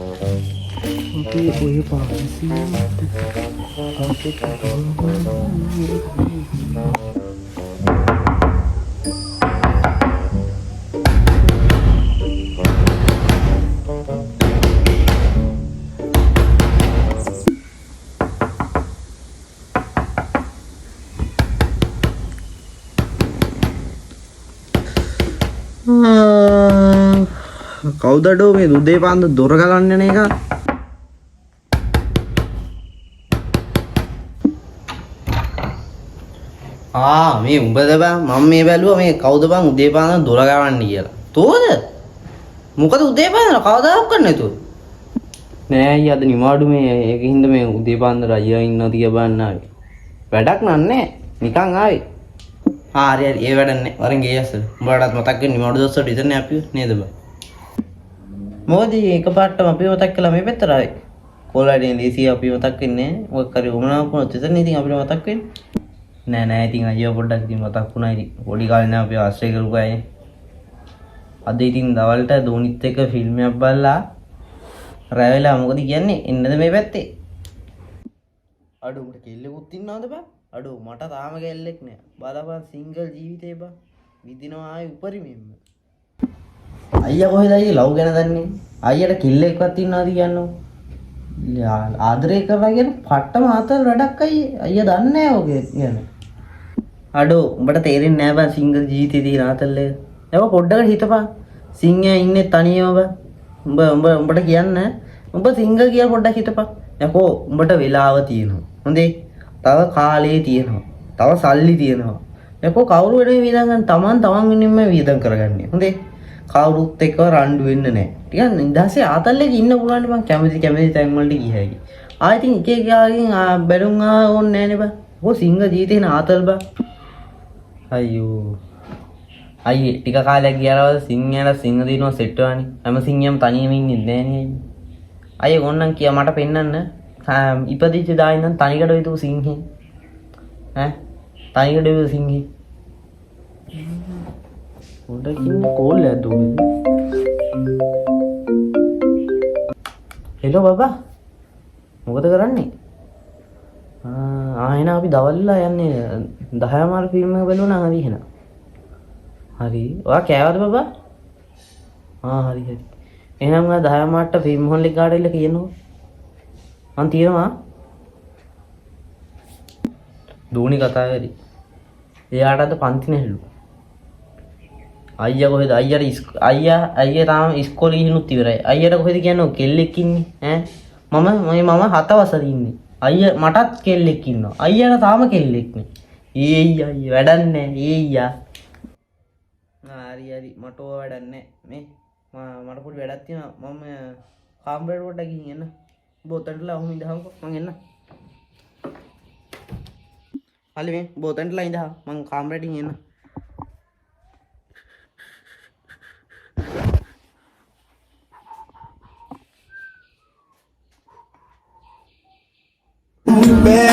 අපි ඔය පාසියට කවුදඩෝ මේ දුදේ පාන්ද දොර ගලන්න යන එක? මේ උඹද බං මම මේ බැලුවා මේ කවුද බං උදේ පාන්ද දොර ගලන්න කියලා. තෝද? මොකද උදේ පාන්ද කවදාවත් කරන්නේ නැතුව? නෑ අයියා අද නිමාඩු මේ ඒකින්ද මේ උදේ පාන්ද අයියා ඉන්නවද කියලා බලන්න ආවේ. වැඩක් නන්නේ නිකන් ආවේ. හරි හරි ඒ වැඩක් නෑ. වරෙන් ගේ යස්සද. උඹලටත් මතක් වෙන්නේ නිමාඩු දවසට ඉතින් අපි නේද බං? මොකද එකපාරටම අපි මතක් කළා මේ පැත්තට ආවේ. කොල්ලඩින් දීසි අපි මතක් වෙන්නේ මොකක් කරේ උමනාවක් වුණොත් ඉතින් ඉතින් අපිට මතක් වෙන්නේ නෑ ඉතින් අයියෝ පොඩ්ඩක් ඉතින් මතක් වුණා ඉතින් පොඩි කාලේ නේ අපි ආශ්‍රය කරපු අය. අද ඉතින් දවල්ට දෝනිත් එක්ක ෆිල්ම් එකක් බලලා රැ වෙලා මොකද කියන්නේ එන්නද මේ පැත්තේ? අඩෝ උඹට කෙල්ලෙකුත් ඉන්නවද බං? අඩෝ මට තාම කෙල්ලෙක් නෑ. බලපන් සිංගල් ජීවිතේ බං. විදිනවා ආයේ උපරිමෙන්න. අයියා කොහෙද අයියා ලව් ගැන දන්නේ? අයියට කිල්ලෙක්වත් ඉන්නවද කියන්නෝ? ආදරේ කරලා කියන පට්ටම ආතල් වැඩක් අයියා දන්නේ නැහැ ඔගේ කියන්නේ. අඩෝ උඹට තේරෙන්නේ නැහැ බං සිංගල් ජීවිතේ තියෙන ආතල් එක. ඒක පොඩ්ඩකට හිතපන්. සිංහයා ඉන්නේ තනියම බං. උඹට කියන්නේ උඹ සිංගල් කියලා පොඩ්ඩක් හිතපන්. යකෝ උඹට වෙලාව තියෙනවා. හොඳේ. තව කාලේ තියෙනවා. තව සල්ලි තියෙනවා. යකෝ කවුරු වෙනුවෙන් වියදම් ගන්න තමන් වෙනුවෙන්ම වියදම් කරගන්නේ. හොඳේ. කවුරුත් එක්ක රණ්ඩු වෙන්න නැහැ. ටිකක් නිදහසේ ආතල් එකේ ඉන්න පුළුවන් බං කැමති තැන් වලට ගිය හැකි. ආයෙ ඉතින් එක එක යාගෙන් බැලුම් ඕනේ නැහනේ බං. ඔය සිංගල් ජීවිතේ න ආතල් බං. අයියෝ. අයියේ ටික කාලයක් ගියාම සිංහයාලා සිංහ දිනුව සෙට් වෙනවානේ. හැම සිංහයම තනියම ඉන්නේ නැහනේ අයියේ. අයියේ ඕන්නම් කියා මට පෙන්නන්න. ඉපදිච්ච දා ඉඳන් තනිකඩ විතු සිංහේ. තනිකඩ විතු සිංහේ. උඩ කින්න කෝල් එකක් දුන්නේ. හෙලෝ බබා. මොකද කරන්නේ? එහෙනම් අපි දවල්ලා යන්නේ 10 මාර ෆිල්ම් එක බලුවා නම් හරි එහෙනම්. හරි. ඔයා කෑවද බබා? හරි හරි. එහෙනම් ඔයා 10 මාරට ෆිල්ම් හෝල් එක ගාඩ ඉල්ල කියනවා. මං තියෙනවා. දෝනි කතා කරි. එයාට අද පන්ති නැහැලු. අයියා කොහෙද? අයියා තාම ඉස්කෝලේ ගිහිනුත් ඉවරයි. අයියාට කොහෙද කියන්නේ කෙල්ලෙක් ඉන්නේ මම 7 වසරේ ඉන්නේ. අයියා මටත් කෙල්ලෙක් ඉන්නවා. අයියාට තාම කෙල්ලෙක් නේ. අයියා වැඩක් නැහැ. හරි මට ඕව වැඩක් නැහැ. මේ මට පොඩි වැඩක් තියෙනවා. මම කාමරේට පොඩ්ඩක් ගිහින් එන්න. බෝතන්ටලා ඔහොම ඉඳහම්කෝ මං එන්න. හලි මේ බෝතන්ටලා ඉඳහම් මං කාමරේට ගිහින් එන්න. Bad.